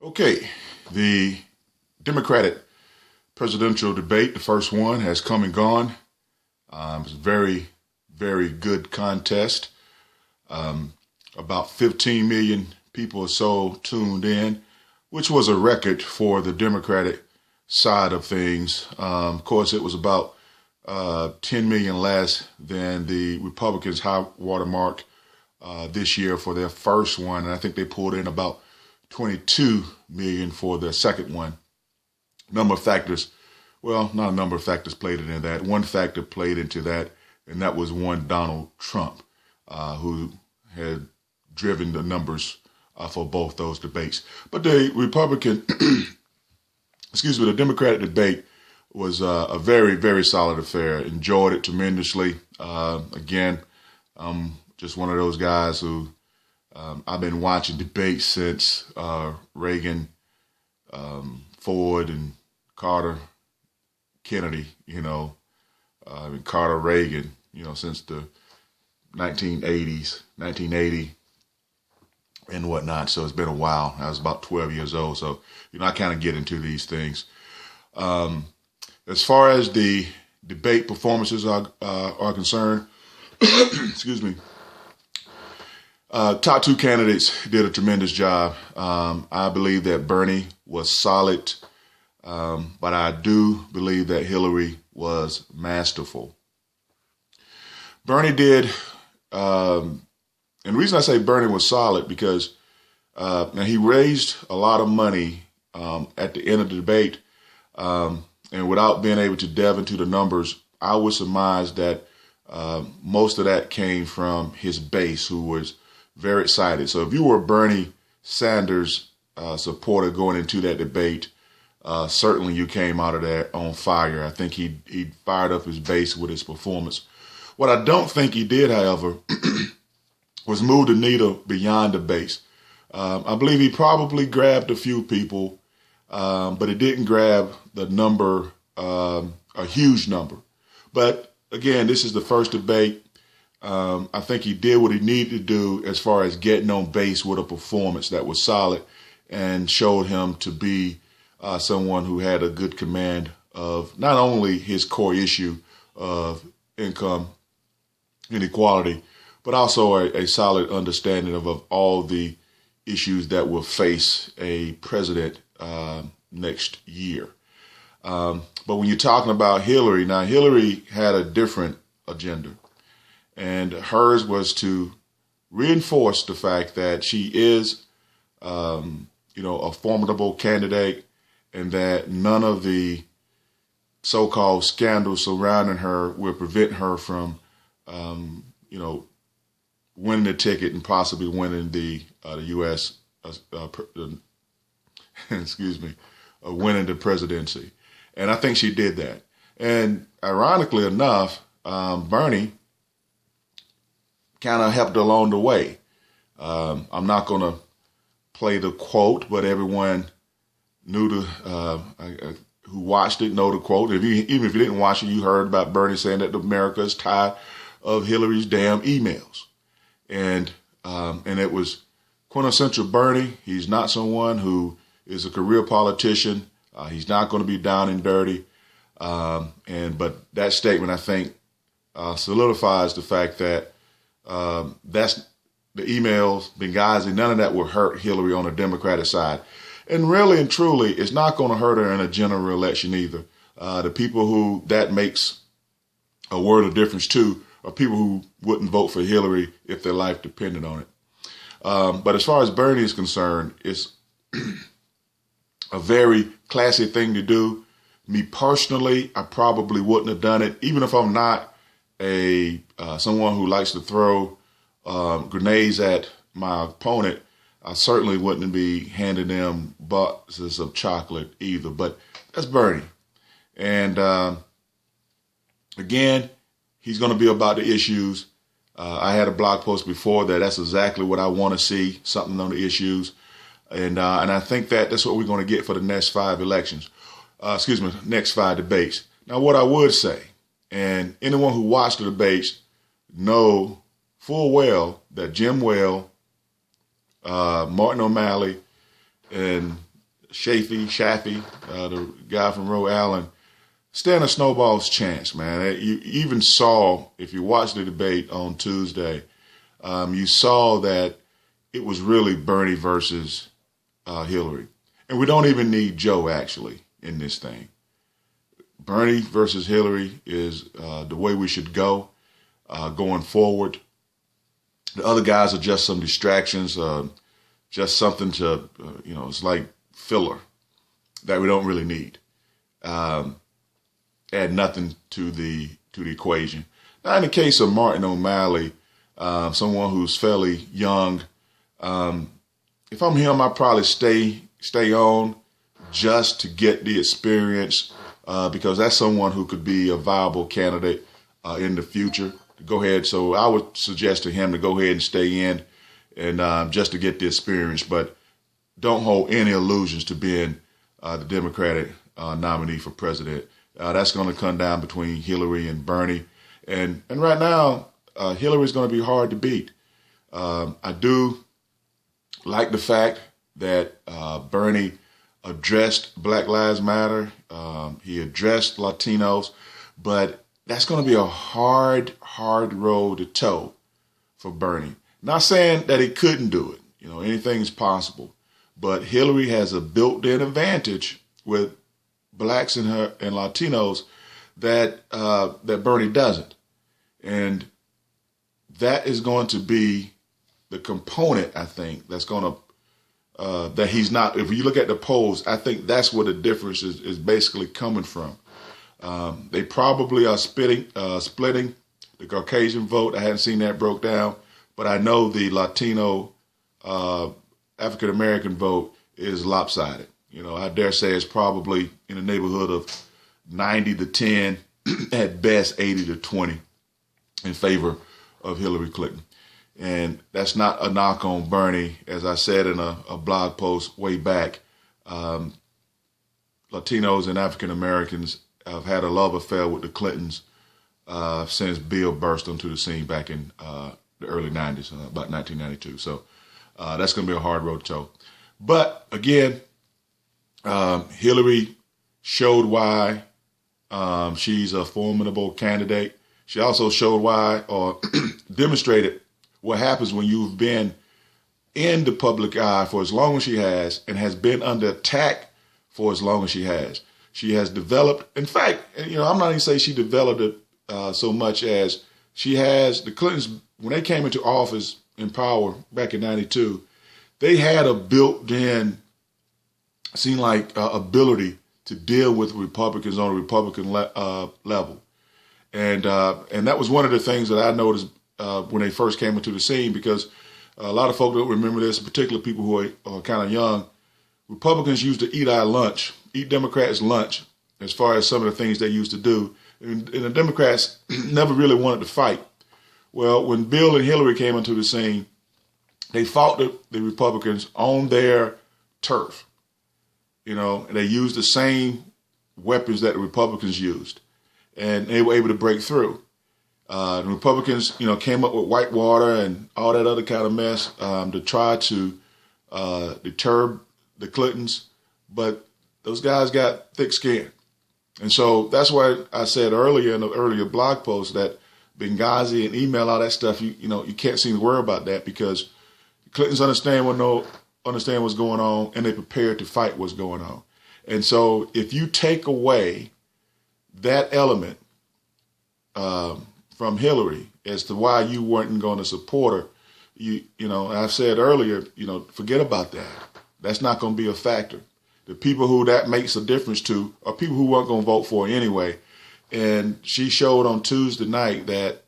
Okay, the Democratic presidential debate, the first one, has come and gone. It's a very, very good contest. About 15 million people or so tuned in, which was a record for the Democratic side of things. Of course, it was about 10 million less than the Republicans' high watermark this year for their first one. And I think they pulled in about 22 million for their second one. Number of factors, well, not a number of factors played into that. One factor played into that, and that was one Donald Trump, who had driven the numbers for both those debates. But the the Democratic debate was a very, very solid affair. Enjoyed it tremendously. Again, just one of those guys who I've been watching debates since Reagan, Ford, and Carter, Kennedy, and Carter, Reagan, since the 1980s, 1980 and whatnot. So it's been a while. I was about 12 years old. So, I kind of get into these things. As far as the debate performances are concerned, excuse me, top two candidates did a tremendous job. I believe that Bernie was solid, but I do believe that Hillary was masterful. Bernie did, and the reason I say Bernie was solid because now he raised a lot of money at the end of the debate, and without being able to delve into the numbers, I would surmise that most of that came from his base, who was very excited. So if you were a Bernie Sanders supporter going into that debate, certainly you came out of there on fire. I think he fired up his base with his performance. What I don't think he did, however, was move the needle beyond the base. I believe he probably grabbed a few people, but he didn't grab the number, a huge number. But again, this is the first debate. I think he did what he needed to do as far as getting on base with a performance that was solid and showed him to be someone who had a good command of not only his core issue of income inequality, but also a solid understanding of all the issues that will face a president next year. But when you're talking about Hillary, now Hillary had a different agenda. And hers was to reinforce the fact that she is, a formidable candidate, and that none of the so-called scandals surrounding her will prevent her from, winning the ticket and possibly winning the U.S. Winning the presidency. And I think she did that. And ironically enough, Bernie kind of helped along the way. I'm not going to play the quote, but everyone knew who watched it know the quote. Even if you didn't watch it, you heard about Bernie saying that America is tired of Hillary's damn emails. And it was quintessential Bernie. He's not someone who is a career politician. He's not going to be down and dirty. But that statement, I think, solidifies the fact that that's the emails, Benghazi, none of that will hurt Hillary on the Democratic side. And really and truly, it's not going to hurt her in a general election either. The people who that makes a world of difference to are people who wouldn't vote for Hillary if their life depended on it. But as far as Bernie is concerned, it's a very classy thing to do. Me personally, I probably wouldn't have done it, even if I'm not someone who likes to throw grenades at my opponent. I certainly wouldn't be handing them boxes of chocolate either. But that's Bernie. And again, he's going to be about the issues. I had a blog post before that. That's exactly what I want to see, something on the issues. And I think that's what we're going to get for the next 5 elections. Next 5 debates. Now, what I would say, and anyone who watched the debates know full well that Jim Well, Martin O'Malley, and Shaffy, the guy from Rhode Island, stand a snowball's chance, man. You even saw, if you watched the debate on Tuesday, you saw that it was really Bernie versus Hillary. And we don't even need Joe, actually, in this thing. Bernie versus Hillary is the way we should go going forward. The other guys are just some distractions, just something to, it's like filler that we don't really need. Add nothing to the equation. Now, in the case of Martin O'Malley, someone who's fairly young, if I'm him, I'd probably stay on just to get the experience, because that's someone who could be a viable candidate in the future. Go ahead. So I would suggest to him to go ahead and stay in, and just to get the experience, but don't hold any illusions to being the Democratic nominee for president. That's going to come down between Hillary and Bernie. And right now, Hillary's going to be hard to beat. I do like the fact that Bernie addressed Black Lives Matter. He addressed Latinos, but that's going to be a hard road to toe for Bernie. Not saying that he couldn't do it. Anything is possible. But Hillary has a built-in advantage with blacks and Latinos that Bernie doesn't. And that is going to be the component, I think, that's going to, that he's not. If you look at the polls, I think that's where the difference is basically coming from. They probably are splitting the Caucasian vote. I hadn't seen that broke down, but I know the Latino African-American vote is lopsided. I dare say it's probably in the neighborhood of 90-10, at best 80-20 in favor of Hillary Clinton. And that's not a knock on Bernie. As I said in a blog post way back, Latinos and African-Americans have had a love affair with the Clintons since Bill burst onto the scene back in the early 90s, about 1992. So that's going to be a hard road to toe. But again, Hillary showed why she's a formidable candidate. She also showed why, or demonstrated what happens when you've been in the public eye for as long as she has and has been under attack for as long as she has. She has developed, in fact, I'm not even saying she developed it so much as she has, the Clintons, when they came into office in power back in 92, they had a built-in, seemed like ability to deal with Republicans on a Republican level. And that was one of the things that I noticed when they first came into the scene, because a lot of folks don't remember this, particularly people who are kind of young. Republicans used to eat Democrats' lunch as far as some of the things they used to do. And the Democrats never really wanted to fight. Well, when Bill and Hillary came into the scene, they fought the Republicans on their turf. And they used the same weapons that the Republicans used, and they were able to break through. The Republicans, came up with Whitewater and all that other kind of mess to try to deter the Clintons, but those guys got thick skin. And so that's why I said earlier in the earlier blog post that Benghazi and email, all that stuff, you can't seem to worry about that, because the Clintons understand what's going on, and they're prepared to fight what's going on. And so if you take away that element from Hillary as to why you weren't going to support her, I've said earlier, forget about that. That's not going to be a factor. The people who that makes a difference to are people who weren't going to vote for her anyway. And she showed on Tuesday night that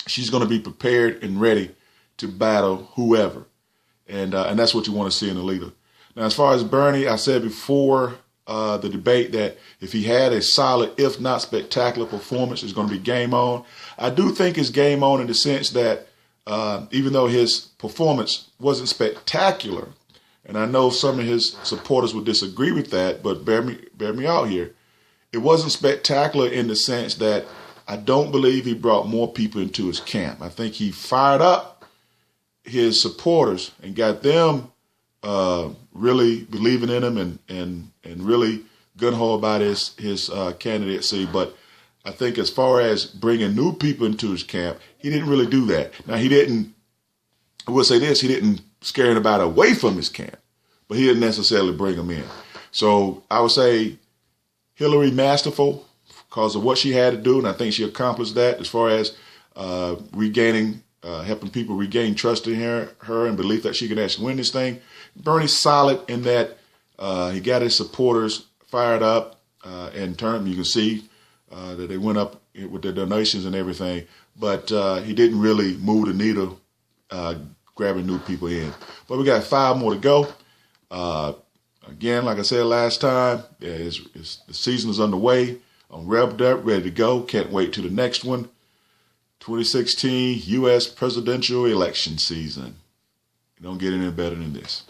she's going to be prepared and ready to battle whoever. And that's what you want to see in a leader. Now, as far as Bernie, I said before the debate that if he had a solid, if not spectacular performance, it's going to be game on. I do think it's game on in the sense that even though his performance wasn't spectacular, and I know some of his supporters would disagree with that, but bear me out here. It wasn't spectacular in the sense that I don't believe he brought more people into his camp. I think he fired up his supporters and got them really believing in him and really gung-ho about his candidacy. But I think as far as bringing new people into his camp, he didn't really do that. Now, I will say this, he didn't scare anybody away from his camp, but he didn't necessarily bring them in. So I would say Hillary masterful because of what she had to do, and I think she accomplished that as far as helping people regain trust in her and belief that she could actually win this thing. Bernie's solid in that he got his supporters fired up and turned. You can see that they went up with their donations and everything, but he didn't really move the needle grabbing new people in. But we got 5 more to go. Again, like I said last time, the season is underway. I'm revved up, ready to go. Can't wait to the next one. 2016 U.S. presidential election season. You don't get any better than this.